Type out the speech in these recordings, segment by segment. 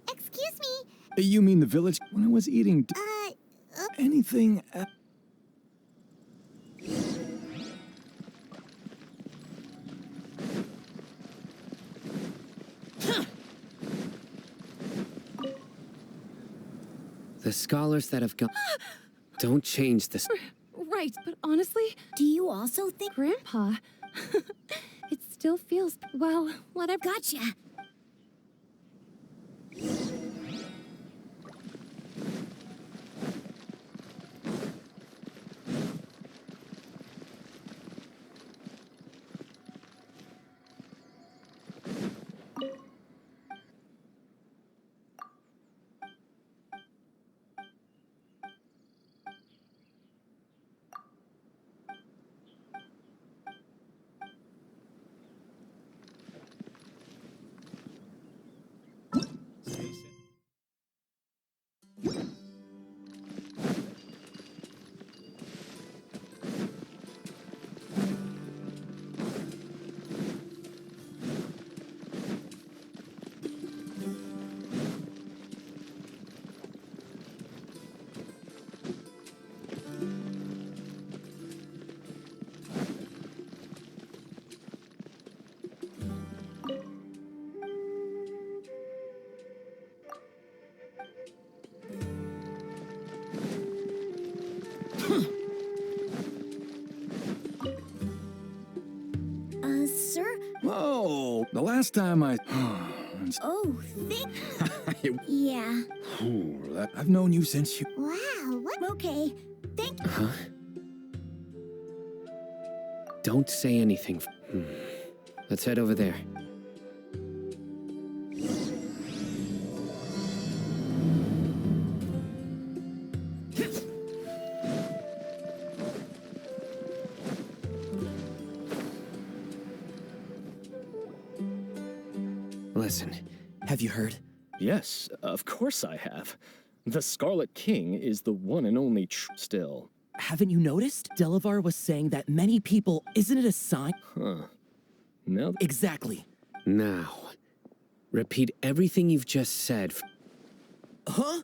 Excuse me. You mean the village? When I was eating anything... The scholars that have gone... Don't change this. Right, but honestly... Do you also think... Grandpa... it still feels... well, what I've... Gotcha. Sir? Oh, the last time I... Oh, yeah. I've known you since you... Wow, what? Okay. Thank you. Huh? Don't say anything. Let's head over there. Listen. Have you heard? Yes, of course I have. The Scarlet King is the one and only still. Haven't you noticed? Delavar was saying that many people... Isn't it a sign? Huh. No. Exactly. Now, repeat everything you've just said. Huh?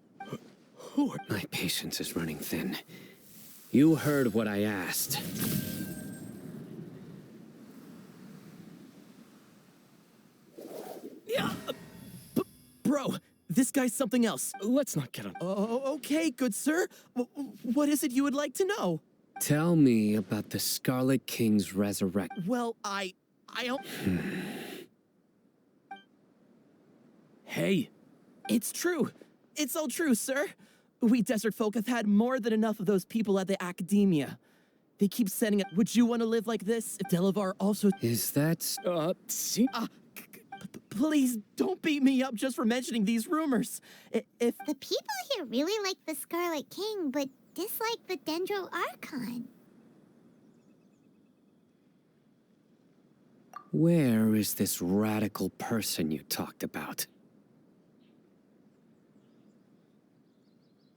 My patience is running thin. You heard what I asked. Yeah. Bro, this guy's something else. Let's not get on. Oh, okay, good sir. What is it you would like to know? Tell me about the Scarlet King's resurrection. Well, I don't... Hey. It's true. It's all true, sir. We desert folk have had more than enough of those people at the academia. They keep sending it. Would you want to live like this if Delavar also... Is that... See? Please don't beat me up just for mentioning these rumors. If... The people here really like the Scarlet King, but dislike the Dendro Archon. Where is this radical person you talked about?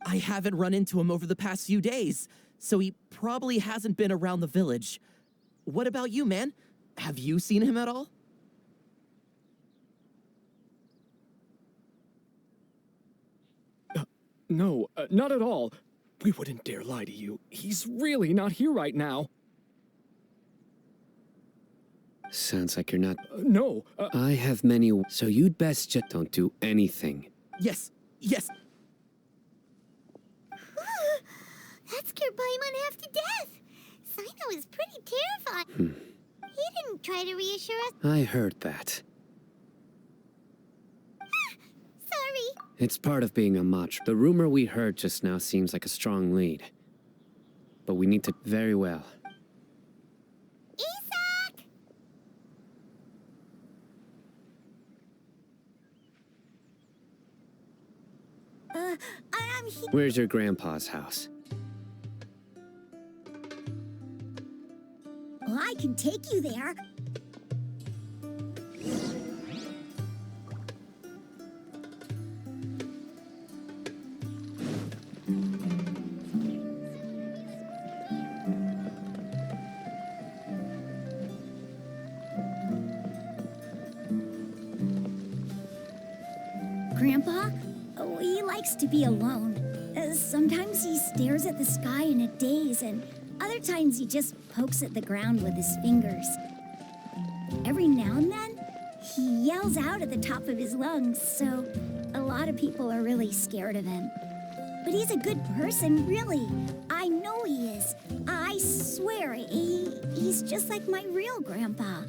I haven't run into him over the past few days, so he probably hasn't been around the village. What about you, man? Have you seen him at all? No, not at all. We wouldn't dare lie to you. He's really not here right now. Sounds like you're not... No. I have many... So you'd best just don't do anything. Yes. That scared Paimon half to death. Sino is pretty terrified. He didn't try to reassure us. I heard that. Sorry. It's part of being a mach. The rumor we heard just now seems like a strong lead. But we need to... Very well. Isak! I'm here. Where's your grandpa's house? Well, I can take you there. Grandpa, he likes to be alone. Sometimes he stares at the sky in a daze, and other times he just pokes at the ground with his fingers. Every now and then, he yells out at the top of his lungs, so a lot of people are really scared of him. But he's a good person, really. I know he is. I swear, he's just like my real grandpa.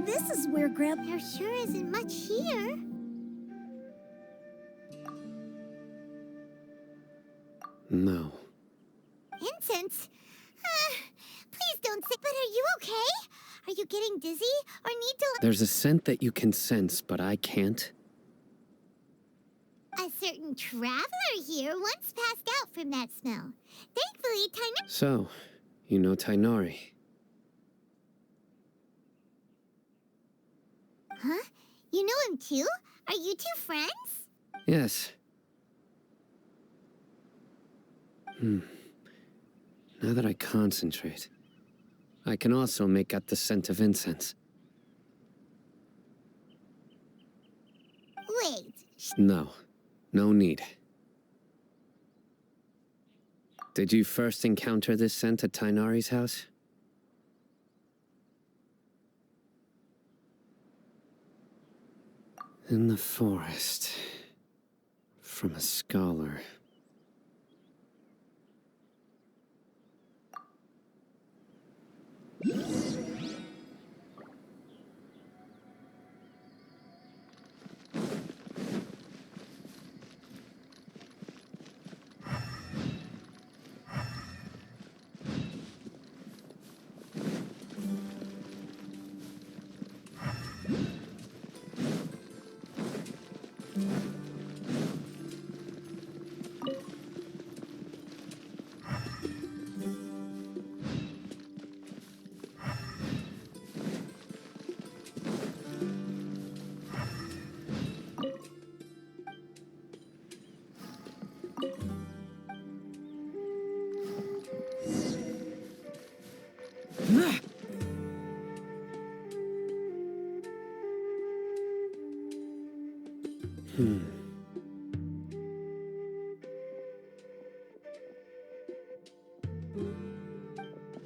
This is where Grandpa... There sure isn't much here. No. Incense? Please don't say... But are you okay? Are you getting dizzy? Or need to... There's a scent that you can sense, but I can't. A certain traveler here once passed out from that smell. Thankfully, Tainari... So, you know Tainari. Huh? You know him too? Are you two friends? Yes. Now that I concentrate, I can also make out the scent of incense. Wait. No. No need. Did you first encounter this scent at Tainari's house? In the forest. From a scholar.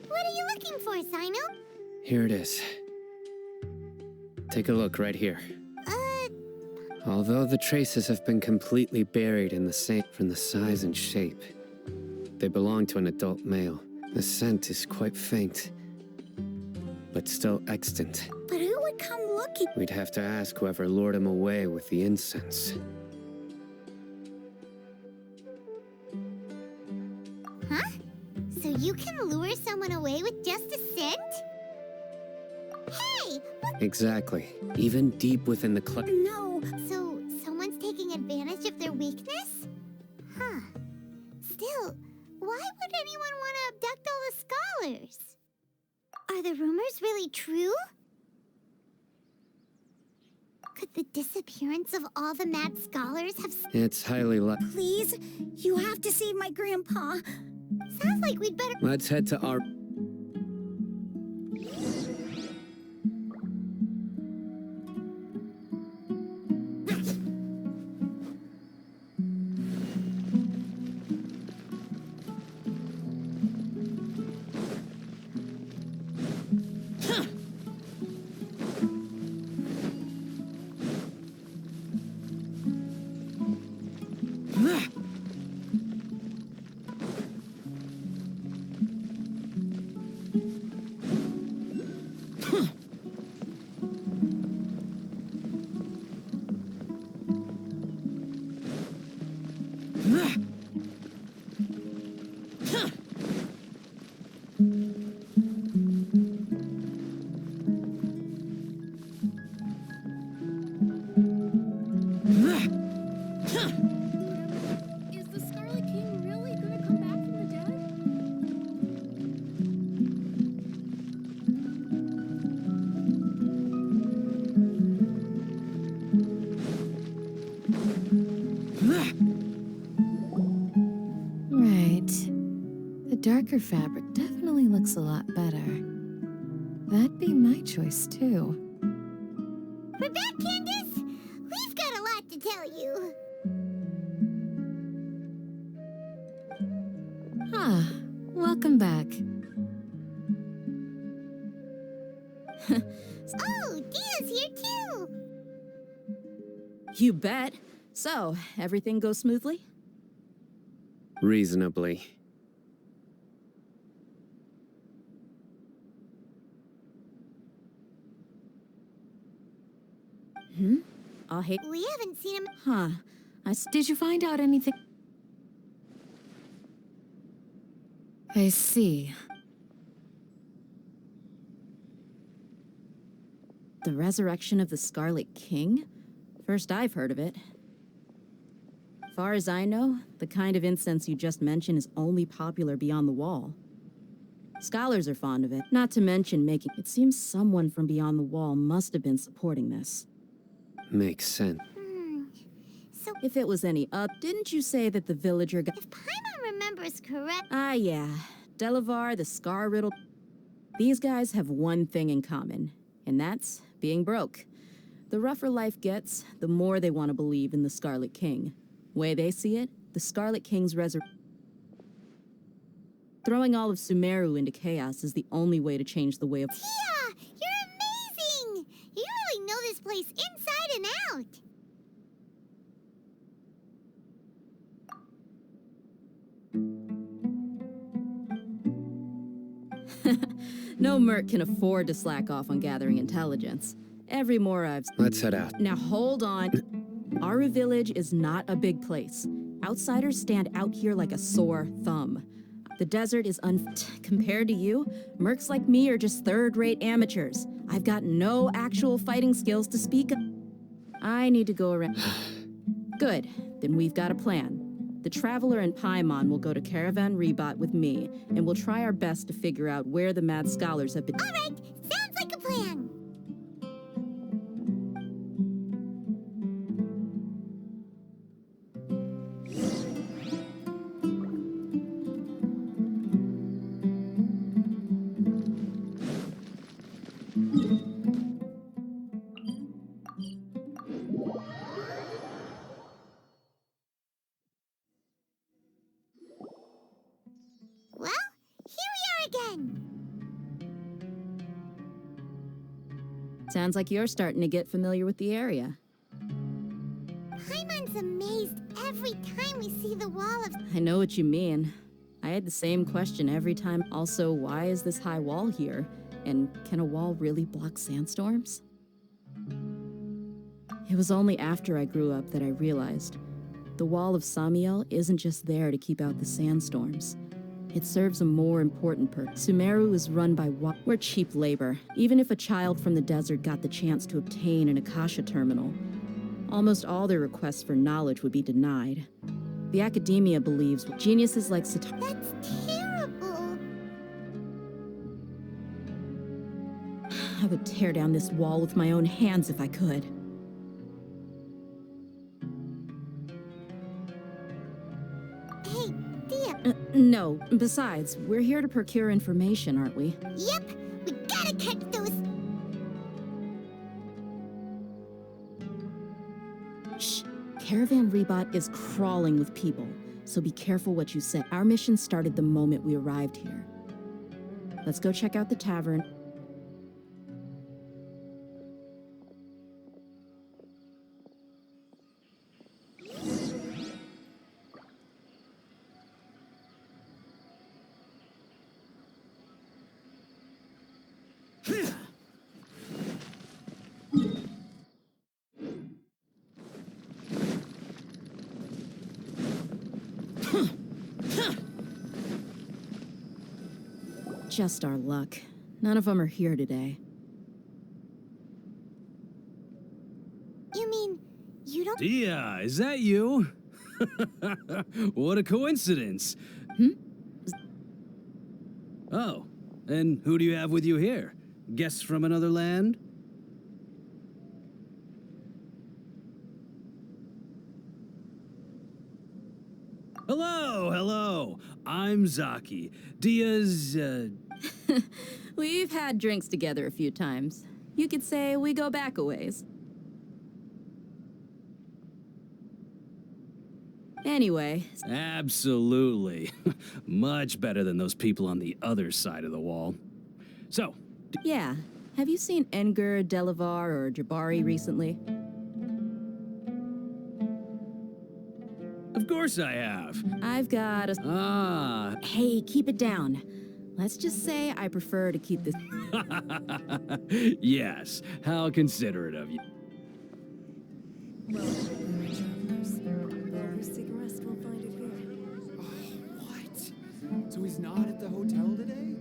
What are you looking for, Sino? Here it is. Take a look right here. Although the traces have been completely buried in the sand from the size and shape, they belong to an adult male. The scent is quite faint, but still extant. But who would come looking? We'd have to ask whoever lured him away with the incense. Huh? So you can lure someone away with just a scent? Hey! What? Exactly. Even deep within the No. So someone's taking advantage of their weakness? Huh. Still, why would anyone want to abduct all the scholars? Are the rumors really true? Could the disappearance of all the mad scholars have... It's highly Please, you have to save my grandpa. Sounds like we'd better... Let's head to our... darker fabric definitely looks a lot better. That'd be my choice, too. We're back, Candace! We've got a lot to tell you. Ah, welcome back. Oh, Dia's here too! You bet. So, everything goes smoothly? Reasonably. I'll hate. We haven't seen him. Huh. Did you find out anything? I see. The resurrection of the Scarlet King? First I've heard of it. Far as I know, the kind of incense you just mentioned is only popular beyond the wall. Scholars are fond of it, not to mention making... It seems someone from beyond the wall must have been supporting this. Makes sense. So, If it was any up, didn't you say that the villager got... if Paimon remembers correct... Ah, yeah. Delavar, the Scar-riddled... These guys have one thing in common, and that's being broke. The rougher life gets, the more they want to believe in the Scarlet King. Way they see it, the Scarlet King's resurrection... Throwing all of Sumeru into chaos is the only way to change the way of... Tia! You're amazing! You really know this place inside and out! No merc can afford to slack off on gathering intelligence. Every more I've... Let's head out. Now hold on. Aru Village is not a big place. Outsiders stand out here like a sore thumb. The desert is compared to you, mercs like me are just third-rate amateurs. I've got no actual fighting skills to speak of. I need to go around... Good, then we've got a plan. The Traveler and Paimon will go to Caravan Rebot with me, and we'll try our best to figure out where the mad scholars have been... All right, sounds like a plan. Well, here we are again. Sounds like you're starting to get familiar with the area. Paimon's amazed every time we see the wall of... I know what you mean. I had the same question every time. Also, why is this high wall here? And can a wall really block sandstorms? It was only after I grew up that I realized the wall of Samiel isn't just there to keep out the sandstorms. It serves a more important purpose. Sumeru is run by we're cheap labor. Even if a child from the desert got the chance to obtain an Akasha terminal, almost all their requests for knowledge would be denied. The academia believes geniuses like Satar... That's terrible. I would tear down this wall with my own hands if I could. Hey, Dia. No, besides, we're here to procure information, aren't we? Yep, we gotta catch those... Shh. Caravan Rebot is crawling with people, so be careful what you say. Our mission started the moment we arrived here. Let's go check out the tavern. Just our luck. None of them are here today. You mean, you don't... Dia, is that you? What a coincidence. Oh, and who do you have with you here? Guests from another land? Hello, hello. I'm Zaki. Dia's, We've had drinks together a few times. You could say we go back a ways. Anyway. Absolutely. Much better than those people on the other side of the wall. So, Yeah. Have you seen Enger, Delavar, or Jabari recently? of course I have. I've got a... Ah. Hey, keep it down. Let's just say I prefer to keep this... Yes, how considerate of you. What? So he's not at the hotel today?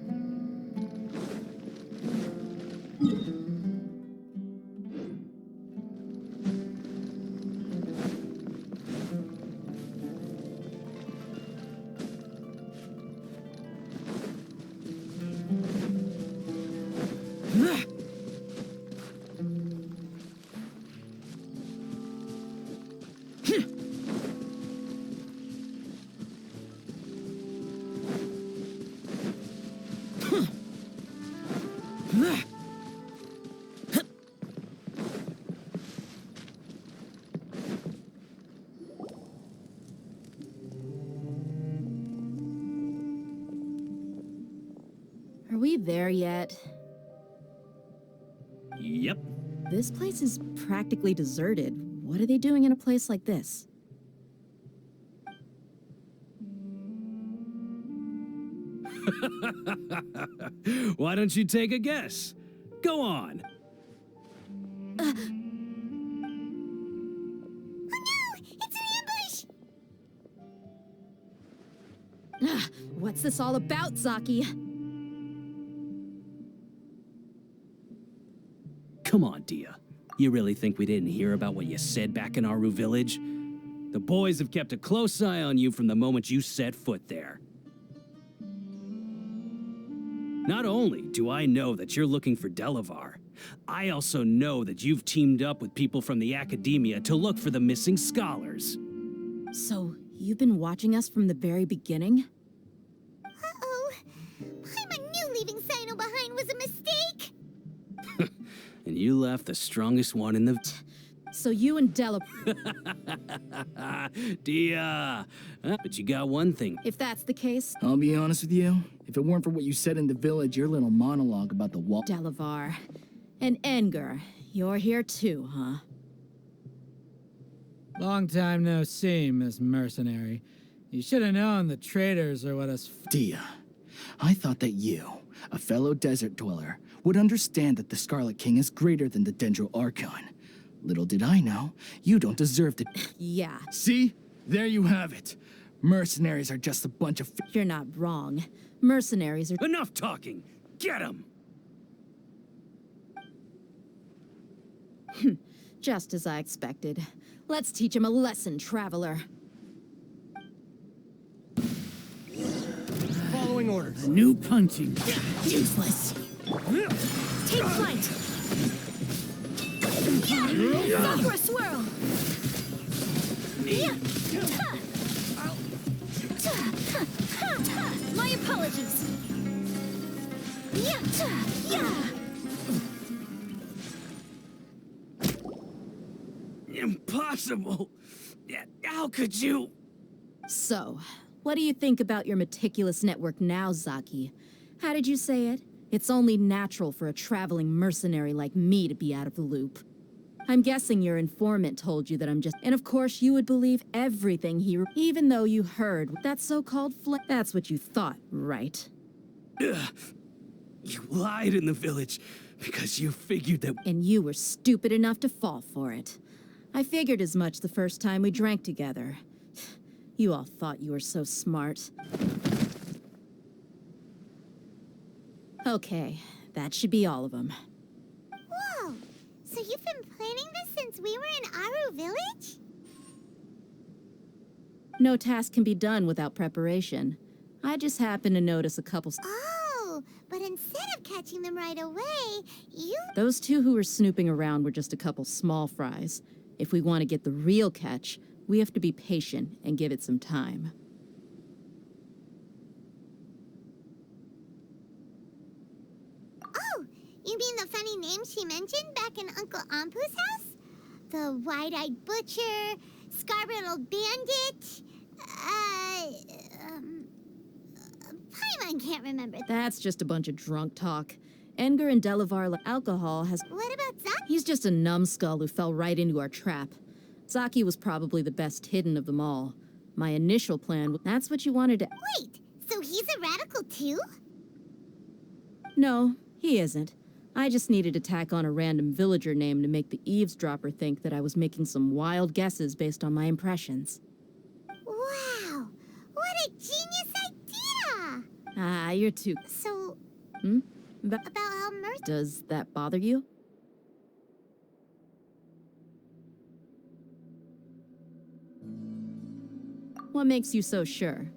Are we there yet? Yep. This place is practically deserted. What are they doing in a place like this? Why don't you take a guess? Go on. Oh no! It's an ambush! What's this all about, Zaki? Come on, Dia. You really think we didn't hear about what you said back in Aru village? The boys have kept a close eye on you from the moment you set foot there. Not only do I know that you're looking for Delavar, I also know that you've teamed up with people from the academia to look for the missing scholars. So, you've been watching us from the very beginning? Uh-oh. Paimon knew leaving Sino behind was a mistake! And you left the strongest one in the... So you and Della... Dia! But you got one thing. If that's the case, I'll be honest with you. If it weren't for what you said in the village, your little monologue about the wall... Delavar. And Enger, you're here too, huh? Long time no see, Miss Mercenary. You should have known the traitors are what us... Dia, I thought that you, a fellow desert dweller, would understand that the Scarlet King is greater than the Dendro Archon. Little did I know, you don't deserve to... Yeah, See? There you have it. Mercenaries are just a bunch of... you're not wrong. Mercenaries are... Enough talking! Get him! Just as I expected. Let's teach him a lesson, traveler. Following orders. New punching. Useless. Take flight! Sakura swirl! My apologies. Impossible! How could you? So, what do you think about your meticulous network now, Zaki? How did you say it? It's only natural for a traveling mercenary like me to be out of the loop. I'm guessing your informant told you that I'm just... And of course you would believe everything even though you heard that so-called That's what you thought, right? You lied in the village because you figured that... And you were stupid enough to fall for it. I figured as much the first time we drank together. You all thought you were so smart. Okay, that should be all of them. Whoa! So you've been planning this since we were in Aru village? No task can be done without preparation. I just happened to notice a couple... Oh, but instead of catching them right away, you... Those two who were snooping around were just a couple small fries. If we want to get the real catch, we have to be patient and give it some time. she mentioned back in Uncle Ampu's house? The wide-eyed butcher, scar-riddled bandit, Paimon can't remember. That's just a bunch of drunk talk. Edgar and Delavar alcohol has... What about Zaki? He's just a numbskull who fell right into our trap. Zaki was probably the best hidden of them all. My initial plan... That's what you wanted to... Wait, so he's a radical too? No, he isn't. I just needed to tack on a random villager name to make the eavesdropper think that I was making some wild guesses based on my impressions. Wow, what a genius idea! Ah, you're too... So, About how Does that bother you? What makes you so sure?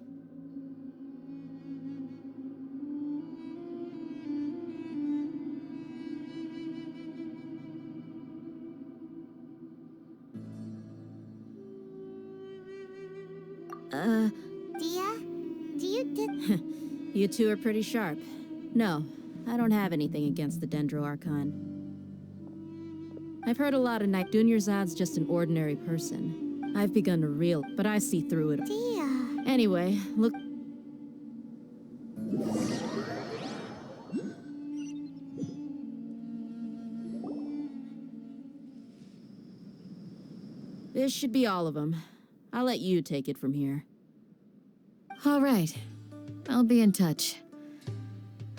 Dia, do you You two are pretty sharp. No, I don't have anything against the Dendro Archon. I've heard a lot of night. Dunyarzad's just an ordinary person. I've begun to real, but I see through it. Dia. Anyway, look. This should be all of them. I'll let you take it from here. All right. I'll be in touch.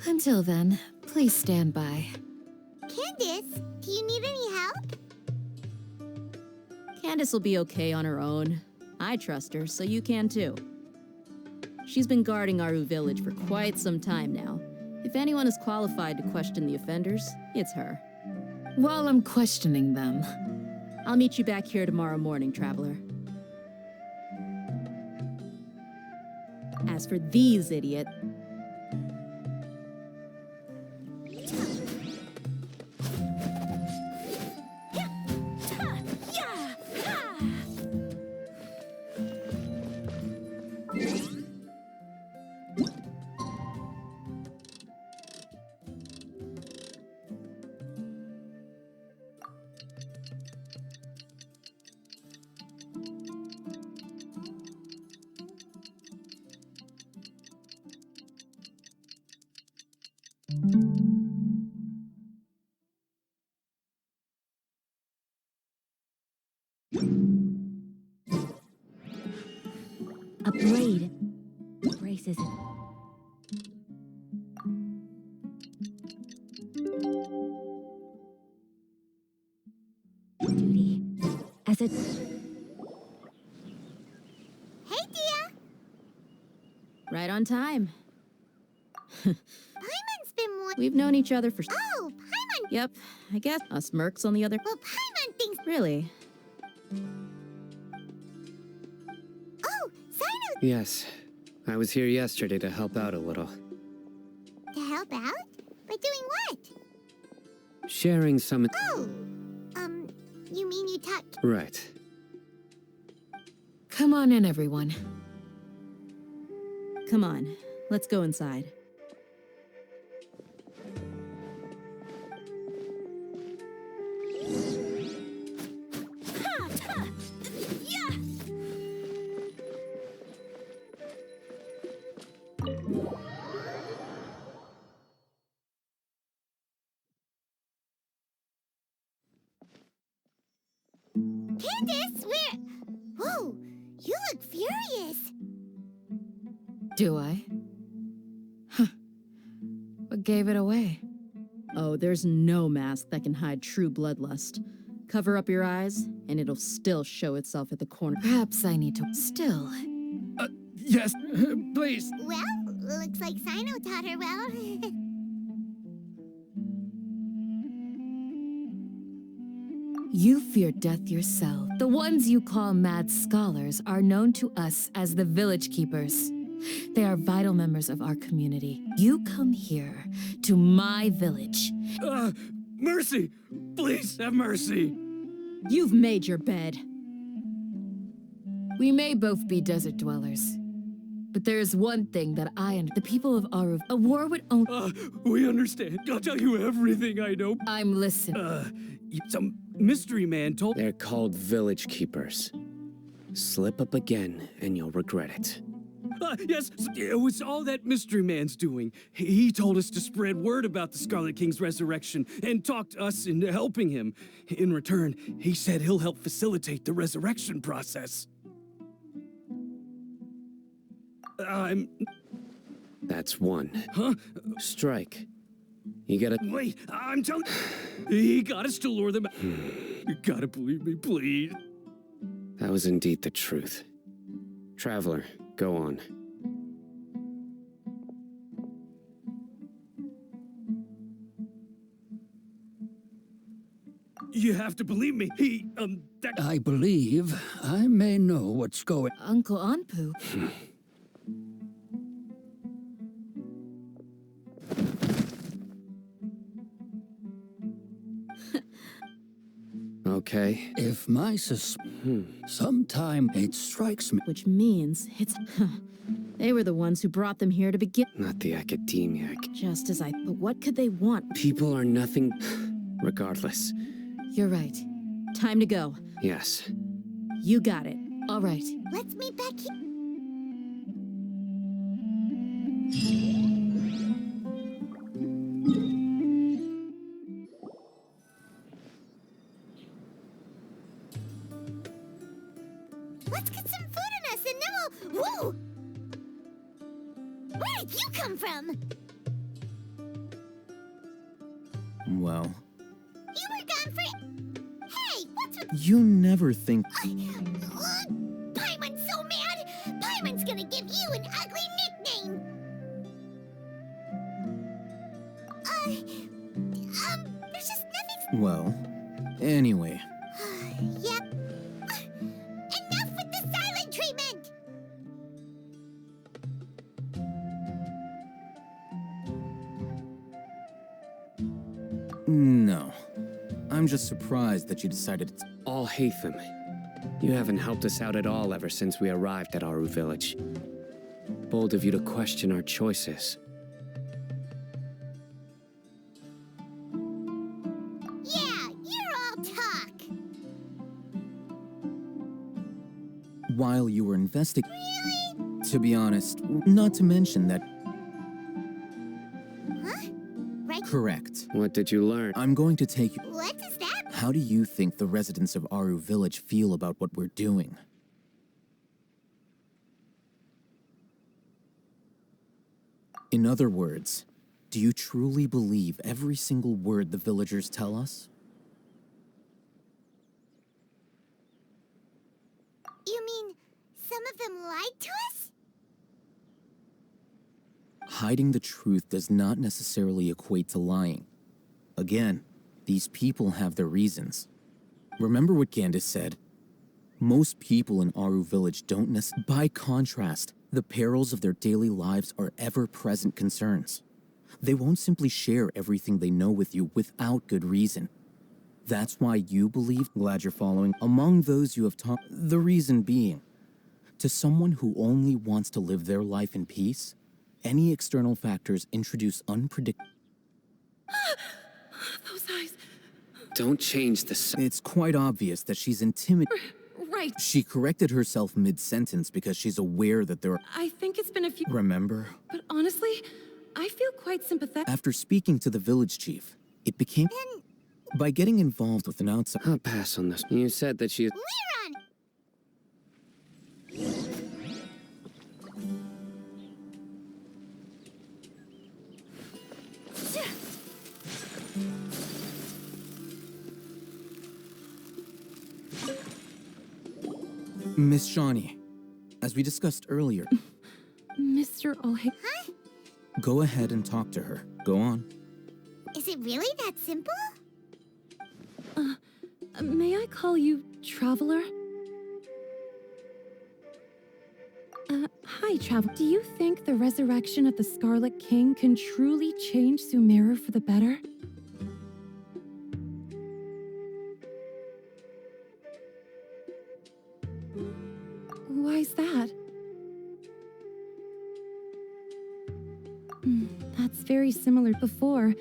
Until then, please stand by. Candace, do you need any help? Candace will be okay on her own. I trust her, so you can too. She's been guarding Aru village for quite some time now. If anyone is qualified to question the offenders, it's her. While I'm questioning them, I'll meet you back here tomorrow morning, traveler. As for these idiots... A braid. Braces. Duty. As a... Hey, Dia. Right on time. Paimon's been We've known each other for... Oh, Paimon! Yep, I guess us mercs on the other... Well, Paimon thinks... Really? Oh, Sino... Yes. I was here yesterday to help out a little. To help out? By doing what? Sharing some... Oh, you mean you talked... Right. come on in, everyone. Come on, let's go inside. Candace, where... Whoa, you look furious. Do I? Huh. What gave it away? Oh, there's no mask that can hide true bloodlust. Cover up your eyes, and it'll still show itself at the corner. Perhaps I need to... Still. Yes, please. Well, looks like Sino taught her well. You fear death yourself. The ones you call mad scholars are known to us as the village keepers. They are vital members of our community. You come here to my village. Mercy! Please have mercy! You've made your bed. We may both be desert dwellers, But there is one thing that I and the people of Aru, a war would only. We understand. I'll tell you everything I know. I'm listening. Some mystery man told. They're called village keepers. Slip up again, and you'll regret it. Yes, it was all that mystery man's doing. He told us to spread word about the Scarlet King's resurrection and talked us into helping him. In return, he said he'll help facilitate the resurrection process. That's one. Huh? Strike. You gotta... Wait, I'm telling... He got us to lure them out. You gotta believe me, please. That was indeed the truth. Traveler, go on. You have to believe me. I believe I may know what's going... Uncle Anpu. Okay. If my sometime it strikes me... Which means it's... They were the ones who brought them here to begin... Not the academia. Just as I... But what could they want? People are nothing... Regardless. You're right. Time to go. Yes. You got it. All right. Let's meet back here. Let's get some food in us and then we'll... Whoa! Where did you come from? Well... You were gone for... Hey, what's with... You never think... Paimon's so mad! Paimon's gonna give you an ugly nickname! There's just nothing... Well, anyway... Yep. Enough with the silent treatment! No. I'm just surprised that you decided to... All Hatham. You haven't helped us out at all ever since we arrived at Aru Village. Bold of you to question our choices. Yeah, you're all talk! While you were investigating... Really? To be honest, not to mention that... Huh? Right? Correct. What did you learn? I'm going to take you... What is that? How do you think the residents of Aru Village feel about what we're doing? In other words, do you truly believe every single word the villagers tell us? You mean some of them lied to us? Hiding the truth does not necessarily equate to lying. Again, these people have their reasons. Remember what Gandis said? Most people in Aru Village don't necessarily... By contrast, the perils of their daily lives are ever-present concerns. They won't simply share everything they know with you without good reason. That's why you believe, glad you're following, among those you have taught, the reason being, to someone who only wants to live their life in peace, any external factors introduce unpredictable... Those eyes. Don't change the... It's quite obvious that she's intimidated. Right. She corrected herself mid-sentence because she's aware that there are... I think it's been a few... Remember? But honestly, I feel quite sympathetic. After speaking to the village chief, it became... By getting involved with an outside... I'll pass on this. You said that she... We're on... Miss Shawnee, as we discussed earlier... Mr. Olhe... Huh? Go ahead and talk to her. Go on. Is it really that simple? May I call you Traveler? Hi, Traveler. Do you think the resurrection of the Scarlet King can truly change Sumeru for the better? Why's that? That's very similar. Before,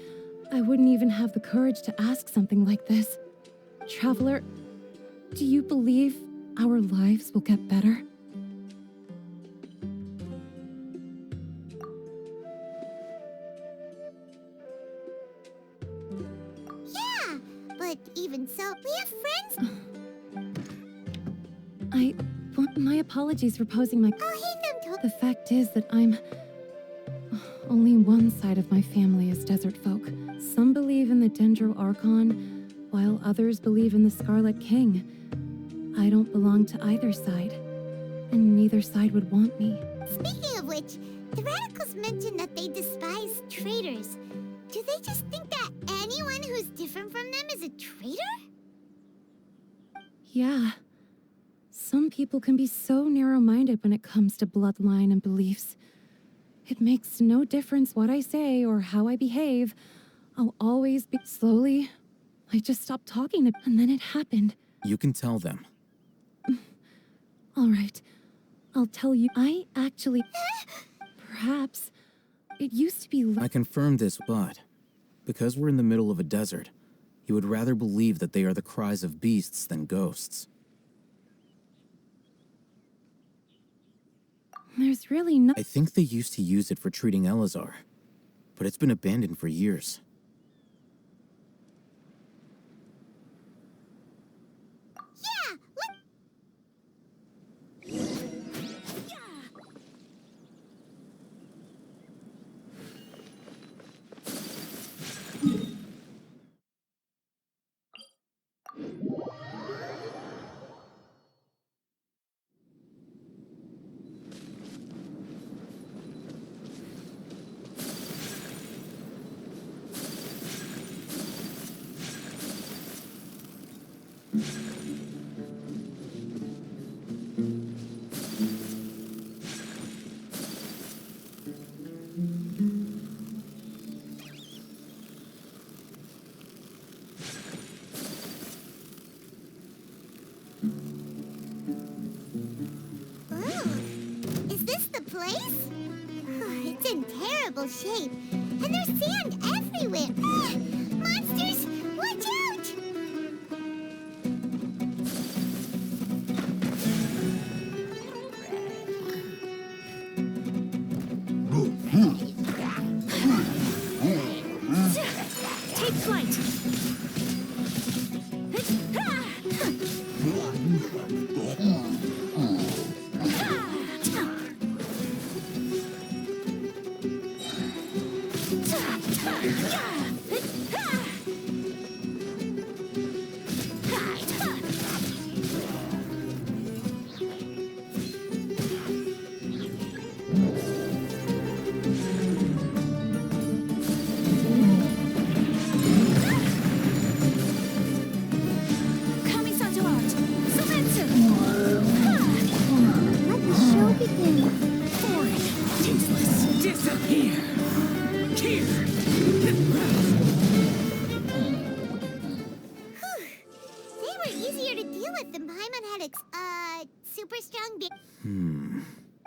I wouldn't even have the courage to ask something like this. Traveler, do you believe our lives will get better? Yeah, but even so, we have friends. My apologies for posing my... I'll hate them The fact is that only one side of my family is desert folk. Some believe in the Dendro Archon, while others believe in the Scarlet King. I don't belong to either side, and neither side would want me. Speaking of which, the radicals mentioned that they despise traitors. Do they just think that anyone who's different from them is a traitor? Yeah. Some people can be so narrow-minded when it comes to bloodline and beliefs. It makes no difference what I say or how I behave. I'll always be... Slowly, I just stopped talking to... And then it happened. You can tell them. All right. I'll tell you. I actually... Perhaps... It used to be... I confirmed this, but... because we're in the middle of a desert, you would rather believe that they are the cries of beasts than ghosts. There's really no... I think they used to use it for treating Elazar, but it's been abandoned for years. Yeah, It's in terrible shape, and there's sand everywhere. Ah, monsters, watch out! Take flight.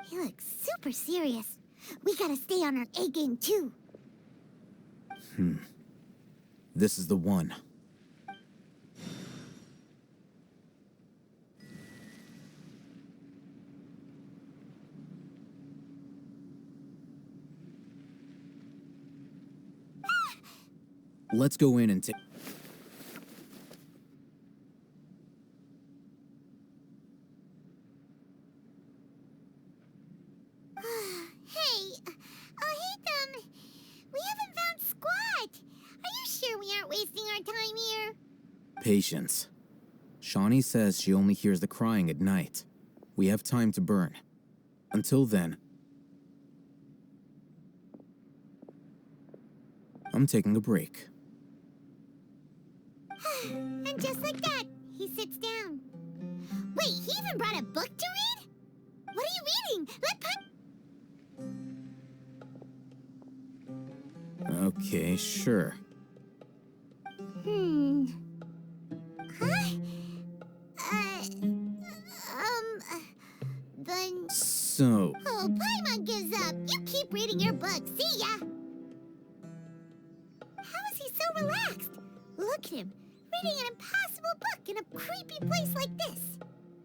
He looks super serious. We gotta stay on our A game too. This is the one. Let's go in and take... Patience. Shawnee says she only hears the crying at night. We have time to burn. Until then, I'm taking a break. And just like that, he sits down. Wait, he even brought a book to read? What are you reading? Okay, sure. Then... So... Oh, Paimon gives up. You keep reading your book. See ya! so relaxed. Look at him, reading an impossible book in a creepy place like this.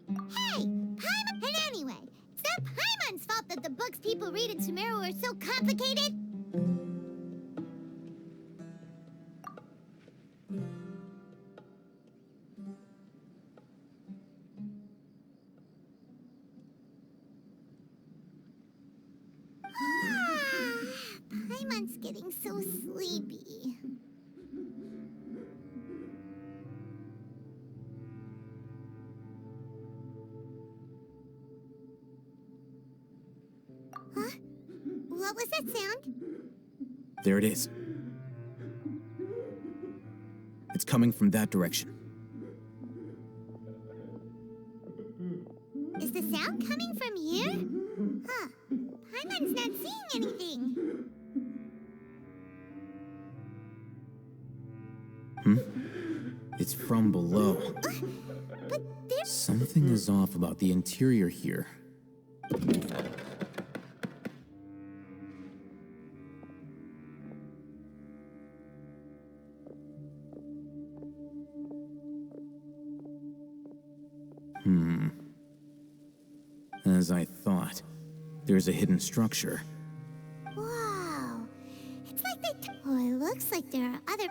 Hey, Paimon! And anyway, it's not Paimon's fault that the books people read in Sumeru are so complicated. Paimon's getting so sleepy. Huh? What was that sound? There it is. It's coming from that direction. Is the sound coming from here? Huh. Paimon's not seeing anything. It's from below. But there's... Something is off about the interior here. As I thought, there's a hidden structure. Wow. It's like they... Oh, it looks like there are other...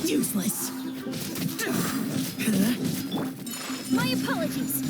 Useless. My apologies.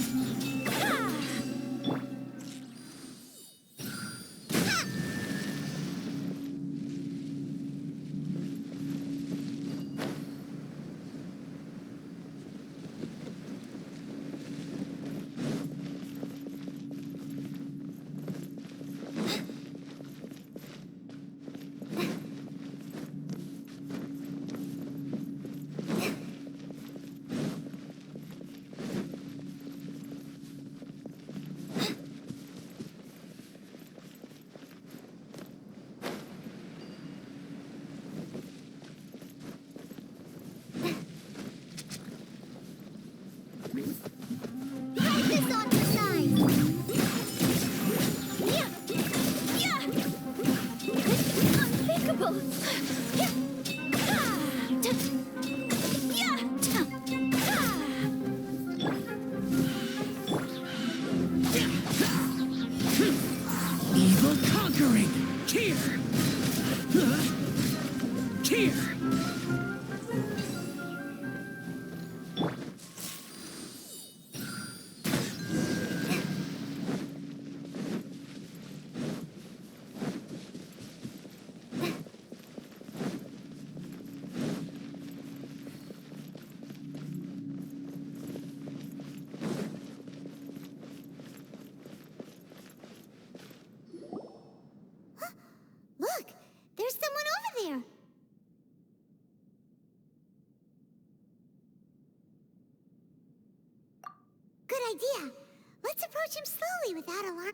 approach him slowly without alarm.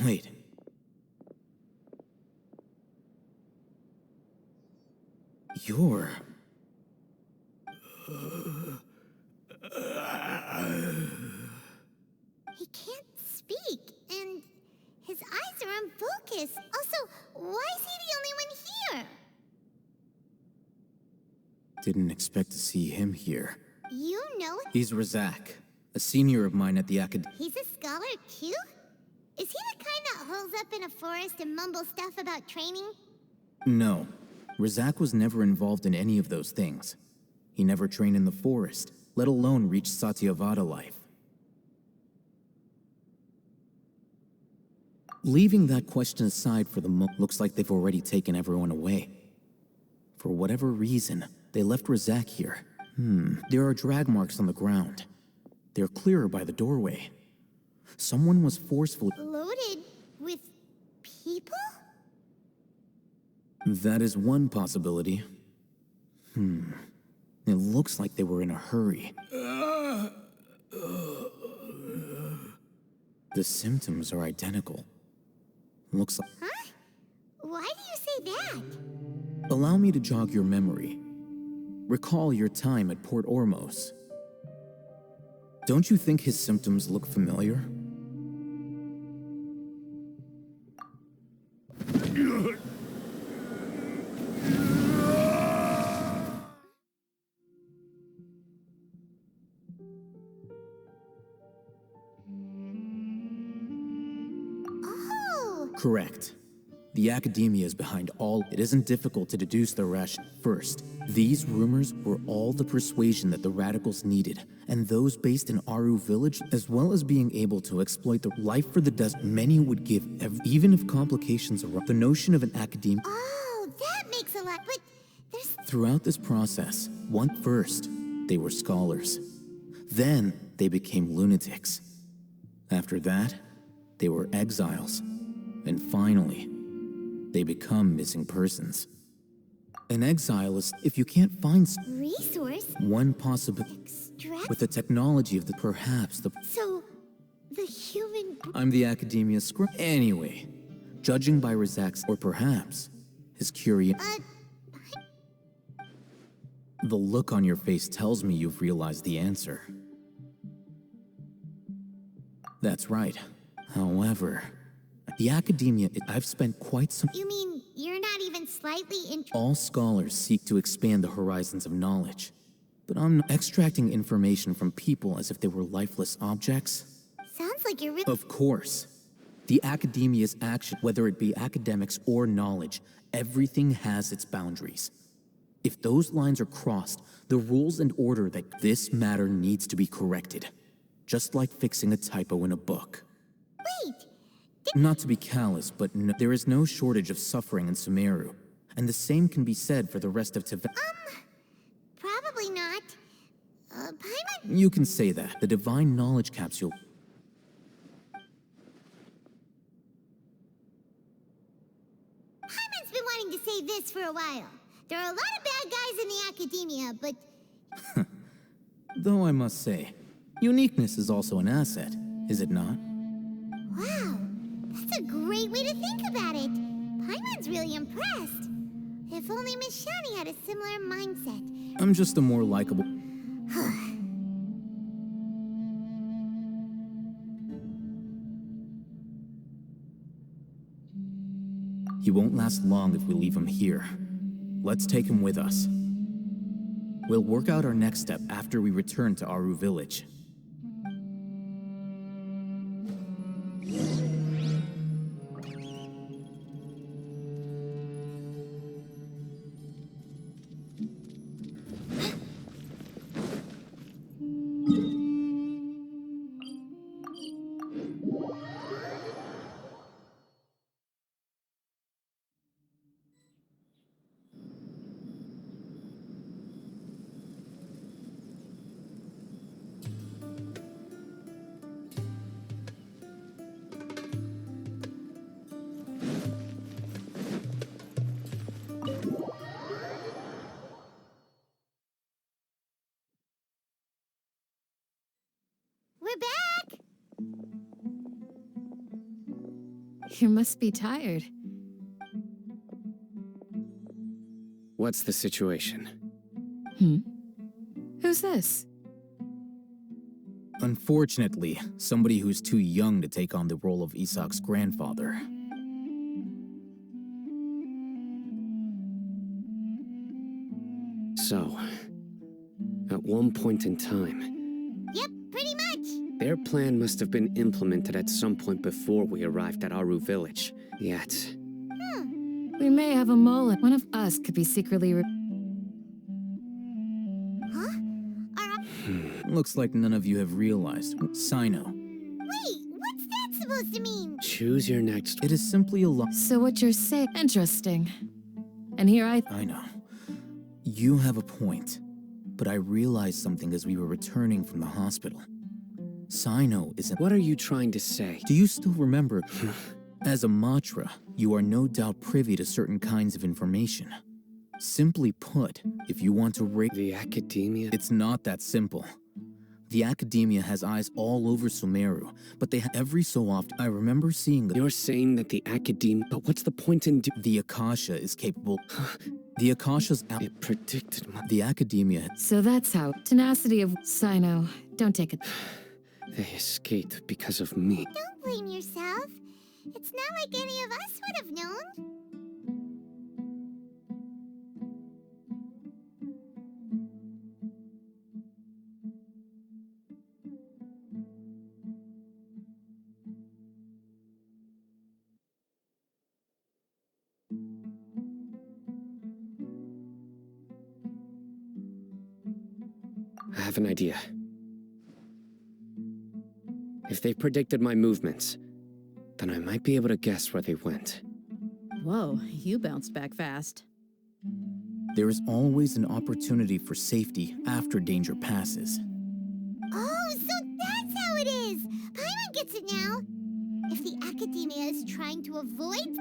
Wait. You're... He can't speak, and his eyes are unfocused. Also, why is he the only one here? Didn't expect to see him here. You know it? He's Razak, a senior of mine at the academy. He's a scholar too? Is he the kind that holes up in a forest and mumbles stuff about training? No. Razak was never involved in any of those things. He never trained in the forest, let alone reach Satyavada life. Leaving that question aside for the moment, looks like they've already taken everyone away. For whatever reason, they left Razak here. There are drag marks on the ground. They're clearer by the doorway. Someone was forcefully... Loaded with people? That is one possibility. It looks like they were in a hurry. The symptoms are identical. Looks like... Huh? Why do you say that? Allow me to jog your memory. Recall your time at Port Ormos. Don't you think his symptoms look familiar? Oh! Correct. The academia is behind all. It isn't difficult to deduce their rationale. First, these rumors were all the persuasion that the radicals needed, and those based in Aru village, as well as being able to exploit the life for the desert, many would give, even if complications arise. The notion of an academia. Oh, that makes a lot, but there's... Throughout this process, first, they were scholars. Then, they became lunatics. After that, they were exiles. And finally, they become missing persons. An exile is if you can't find resource? One possibility. Extract? With the technology of perhaps the... So, the human... I'm the academia script. Anyway, judging by Razak's, or perhaps his curiosity... The look on your face tells me you've realized the answer. That's right. However, the academia, I've spent quite some... You mean you're not even slightly interested? All scholars seek to expand the horizons of knowledge. But I'm not extracting information from people as if they were lifeless objects. Sounds like you're really... Of course. The academia's action, whether it be academics or knowledge, everything has its boundaries. If those lines are crossed, the rules and order that this matter needs to be corrected. Just like fixing a typo in a book. Wait! Not to be callous, but no, there is no shortage of suffering in Sumeru. And the same can be said for the rest of Tavern. Probably not. Paimon... You can say that. The divine knowledge capsule... Paimon's been wanting to say this for a while. There are a lot of bad guys in the academia, but... Though I must say, uniqueness is also an asset, is it not? Wow, that's a great way to think about it. Paimon's really impressed. If only Miss Shani had a similar mindset. I'm just a more likable... He won't last long if we leave him here. Let's take him with us. We'll work out our next step after we return to Aru village. We're back! You must be tired. What's the situation? Who's this? Unfortunately, somebody who's too young to take on the role of Isak's grandfather. So, at one point in time, Yep, pretty much. their plan must have been implemented at some point before we arrived at Aru village. Yet, We may have a mole. One of us could be secretly. Looks like none of you have realized. Sino. Wait, what's that supposed to mean? choose your next. It is simply a lie. So what you're saying? Interesting. And here I know. You have a point. But I realized something as we were returning from the hospital. Sino isn't. What are you trying to say? Do you still remember? As a Matra, you are no doubt privy to certain kinds of information. Simply put, if you want to raid the academia, it's not that simple. The academia has eyes all over Sumeru, but they every so often I remember seeing. You're saying that the academia, but what's the point in the Akasha is capable. The Akasha's it predicted the academia. So that's how tenacity of Sino. Don't take it. They escaped because of me. Don't blame yourself. It's not like any of us would have known. I have an idea. If they predicted my movements, then I might be able to guess where they went. Whoa, you bounced back fast. There is always an opportunity for safety after danger passes. Oh, so that's how it is! Paimon gets it now! If the academia is trying to avoid...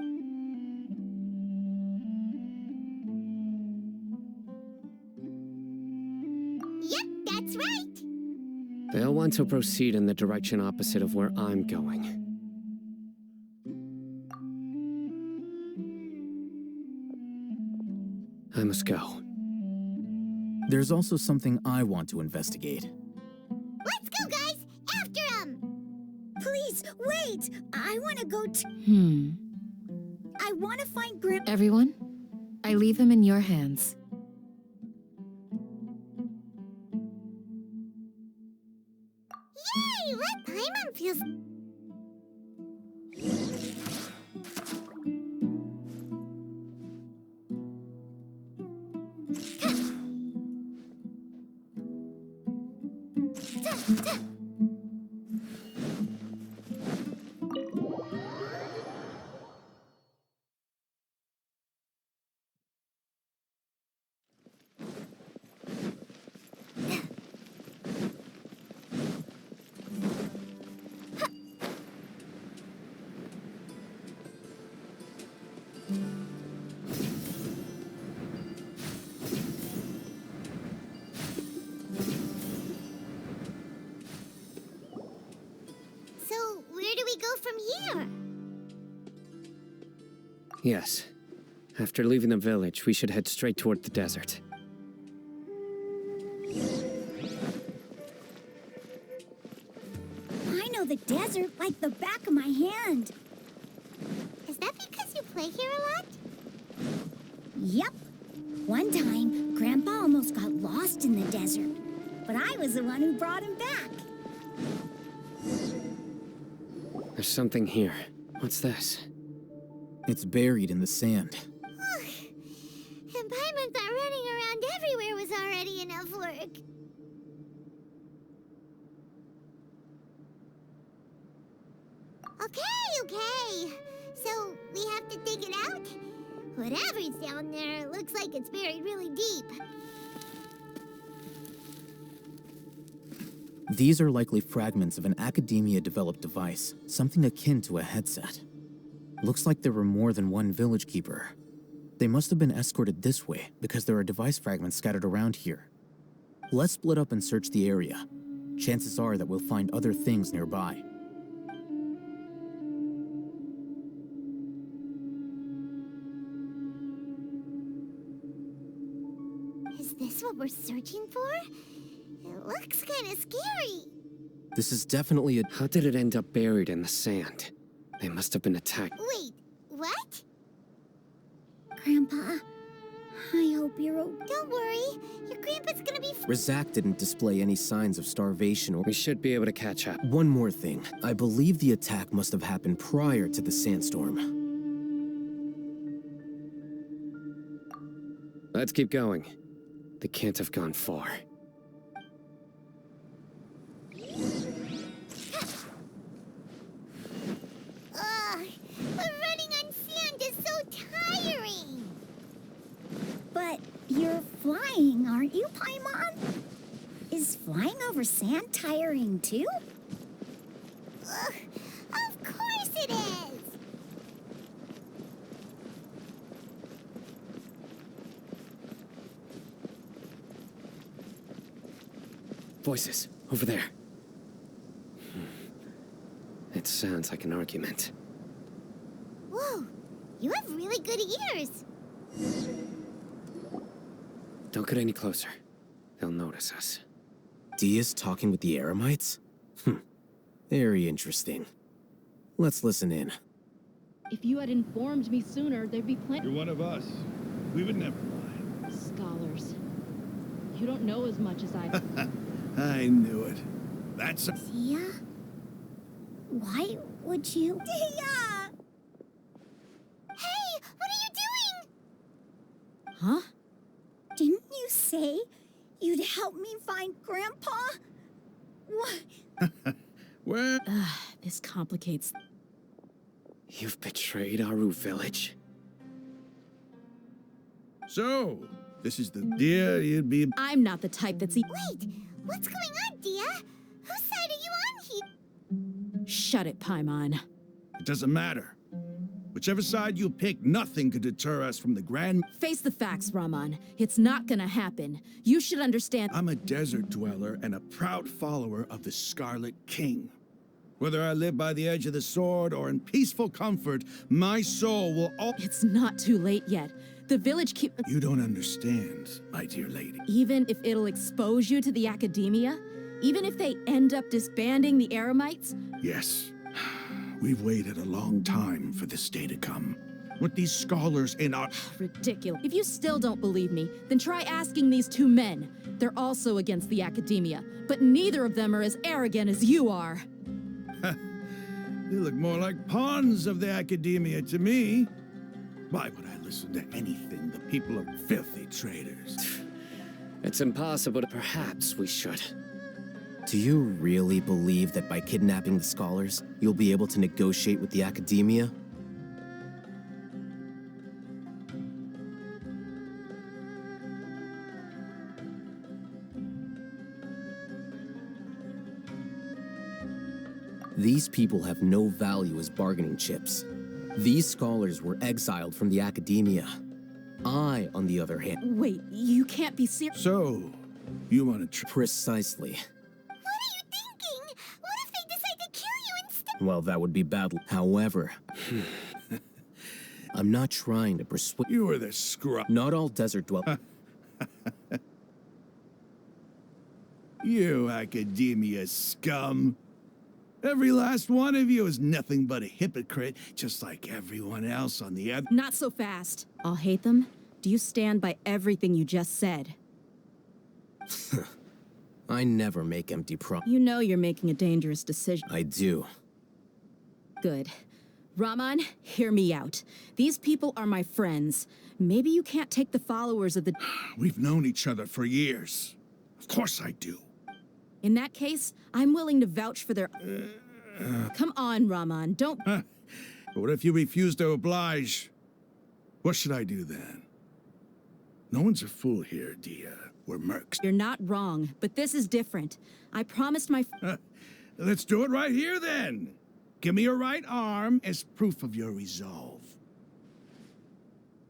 Yep, that's right! They'll want to proceed in the direction opposite of where I'm going. I must go. There's also something I want to investigate. Let's go, guys! After him! Please, wait! I want to go to... I want to find Grandpa... Everyone, I leave him in your hands. Yay! Let Paimon feel... So, where do we go from here? Yes. After leaving the village, we should head straight toward the desert. I know the desert like the back of my hand. Is that because you play here a lot? Yep. One time, Grandpa almost got lost in the desert, but I was the one who brought him back. There's something here. What's this? It's buried in the sand. And Paimon thought running around everywhere was already enough work. Okay. So, we have to dig it out? Whatever's down there, it looks like it's buried really deep. These are likely fragments of an academia-developed device, something akin to a headset. Looks like there were more than one village keeper. They must have been escorted this way because there are device fragments scattered around here. Let's split up and search the area. chances are that we'll find other things nearby. Is this what we're searching for? It looks kind of scary. This is definitely a... How did it end up buried in the sand? They must have been attacked. Wait, what? Grandpa, I hope you're okay. Don't worry, your grandpa's gonna be Razak didn't display any signs of starvation or... We should be able to catch up. One more thing. I believe the attack must have happened prior to the sandstorm. Let's keep going. They can't have gone far. Ugh, but running on sand is so tiring. But you're flying, aren't you, Paimon? Is flying over sand tiring too? Ugh, of course it is. Voices, over there. It sounds like an argument. Whoa, you have really good ears. Don't get any closer. They'll notice us. Dia's talking with the Eremites? Very interesting. Let's listen in. If you had informed me sooner, there'd be plenty. You're one of us. We would never lie. Scholars. You don't know as much as I. I knew it. That's a... Dia? Why would you? Dia! Hey, what are you doing? Huh? Didn't you say you'd help me find Grandpa? What? Well... This complicates. You've betrayed Aru village. So, this is the dear you'd be... I'm not the type that's. Wait, what's going on, Dia? Whose side are you on here? Shut it, Paimon. It doesn't matter. Whichever side you pick, nothing could deter us from the grand... Face the facts, Rahman. It's not gonna happen. You should understand. I'm a desert dweller and a proud follower of the Scarlet King. Whether I live by the edge of the sword or in peaceful comfort, my soul will all... It's not too late yet. The village keep... You don't understand, my dear lady. Even if it'll expose you to the academia? Even if they end up disbanding the Eremites? Yes. We've waited a long time for this day to come. With these scholars in our... Ridiculous. If you still don't believe me, then try asking these two men. They're also against the academia, but neither of them are as arrogant as you are. They look more like pawns of the academia to me. Why would I listen to anything the people are filthy traitors? It's impossible to... Perhaps we should. Do you really believe that by kidnapping the scholars, you'll be able to negotiate with the academia? These people have no value as bargaining chips. These scholars were exiled from the academia. I, on the other hand... Wait, you can't be serious. So, you want to... Precisely. What are you thinking? What if they decide to kill you instead? Well, that would be bad. However, I'm not trying to persuade... You are the scrub. Not all desert dwellers... You academia scum. Every last one of you is nothing but a hypocrite, just like everyone else on the other... Not so fast. I'll hate them. Do you stand by everything you just said? I never make empty promises. You know you're making a dangerous decision. I do. Good. Rahman, hear me out. These people are my friends. Maybe you can't take the followers of the... We've known each other for years. Of course I do. In that case, I'm willing to vouch for their... Come on, Rahman, don't... But what if you refuse to oblige? What should I do then? No one's a fool here, Dia. We're mercs. You're not wrong, but this is different. I promised my... Let's do it right here, then. Give me your right arm as proof of your resolve.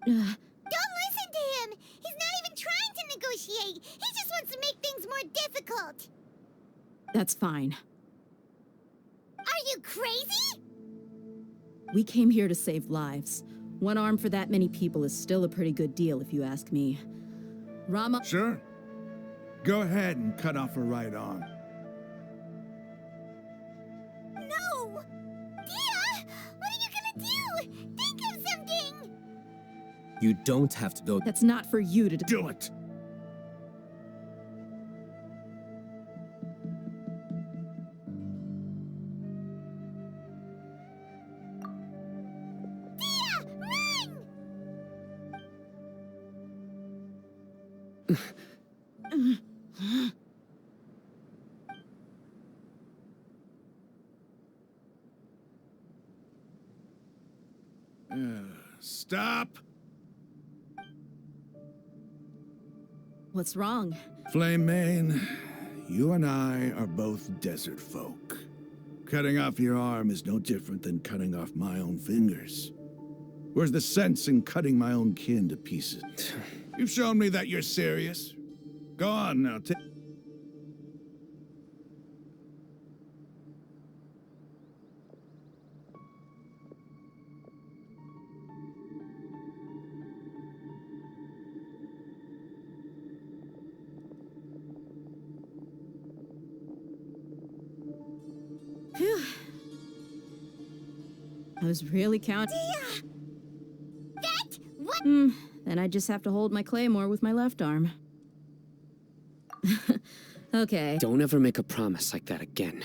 Don't listen to him! He's not even trying to negotiate! He just wants to make things more difficult! That's fine. Are you crazy? We came here to save lives. One arm for that many people is still a pretty good deal, if you ask me. Rahman... Sure. Go ahead and cut off her right arm. No! Dia! What are you gonna do? Think of something! You don't have to go. That's not for you to do it! Stop! What's wrong? Flame Mane, you and I are both desert folk. Cutting off your arm is no different than cutting off my own fingers. Where's the sense in cutting my own kin to pieces? You've shown me that you're serious. Go on now, Phew. I was really counting. Dia! That? What? Then I just have to hold my claymore with my left arm. Okay. Don't ever make a promise like that again.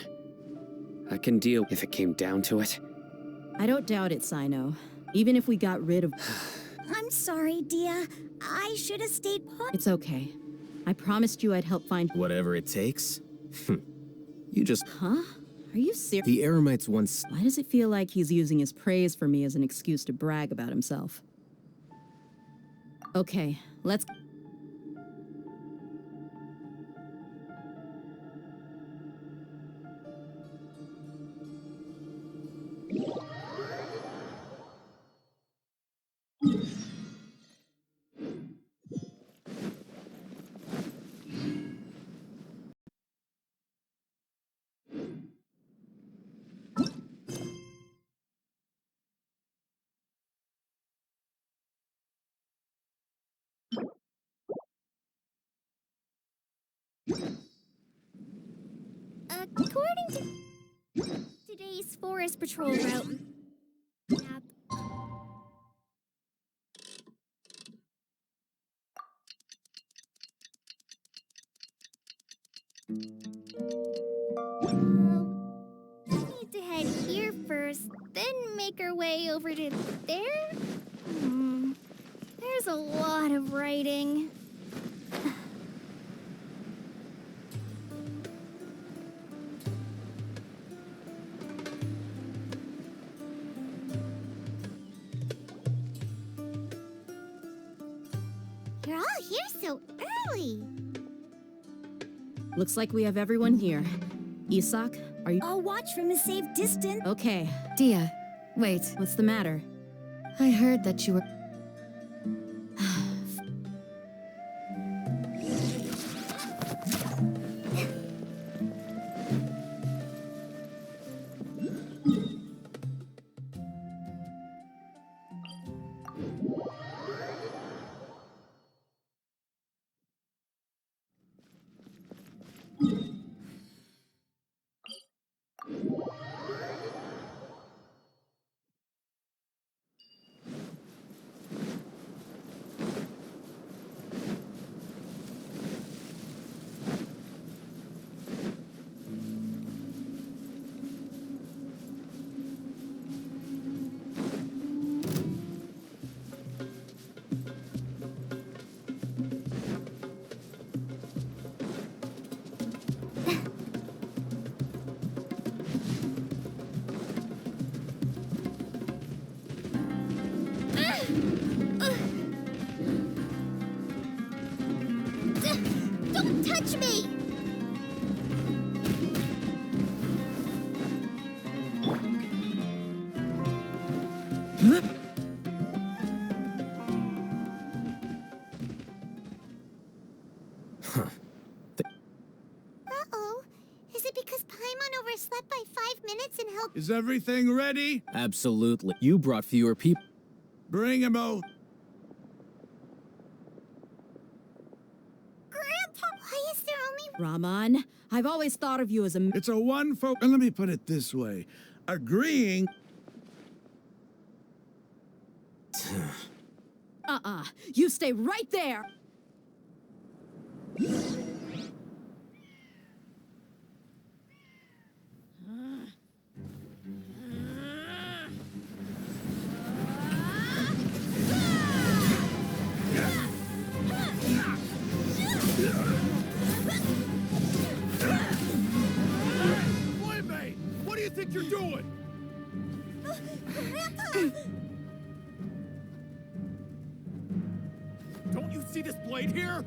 I can deal if it came down to it. I don't doubt it, Sino. Even if we got rid of... I'm sorry, Dia. I should have stayed put. It's okay. I promised you I'd help find... Whatever it takes? You just... Huh? Are you serious? The Eremites once... Why does it feel like he's using his praise for me as an excuse to brag about himself? Okay, let's... According to today's forest patrol route map, we need to head here first, then make our way over to there? There's a lot of writing. You're all here so early. Looks like we have everyone here. Isak, are you... I'll watch from a safe distance. Okay. Dia, wait. What's the matter? I heard that you were... Don't touch me! Uh-oh. Is it overslept by 5 minutes and helped. Is everything ready? Absolutely. You brought fewer people. Bring him out. Grandpa, why is there only... Rahman, I've always thought of you as a... It's a one-folk... And let me put it this way. Agreeing... You stay right there! Playmate! What do you think you're doing? Don't you see this blade here?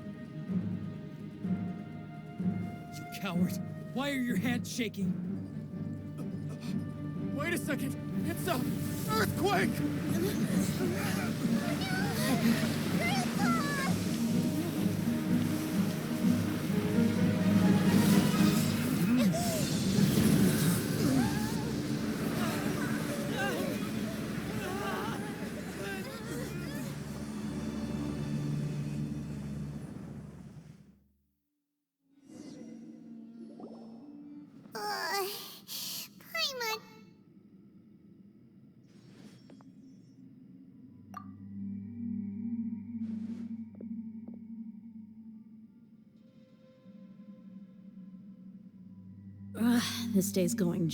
You coward! Why are your hands shaking? Wait a second! It's a earthquake! Paimon. This day's going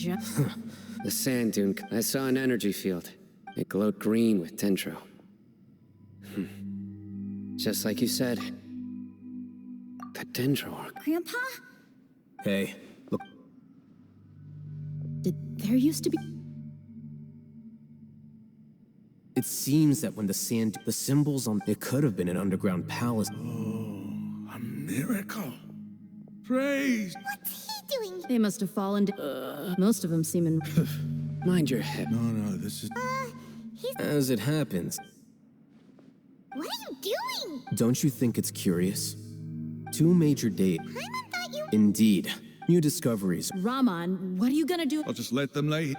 The sand dune. I saw an energy field. It glowed green with dendro. Just like you said. The dendro arc. Grandpa? Hey, look. There used to be... It seems that when the symbols on... It could have been an underground palace. Oh, a miracle. Praise. What's he doing? They must have fallen most of them seem in... Mind your head. No, this is... He's... As it happens. What are you doing? Don't you think it's curious? 2 major dates. Paimon thought you... Indeed. New discoveries. Rahman, what are you gonna do? I'll just let them lay...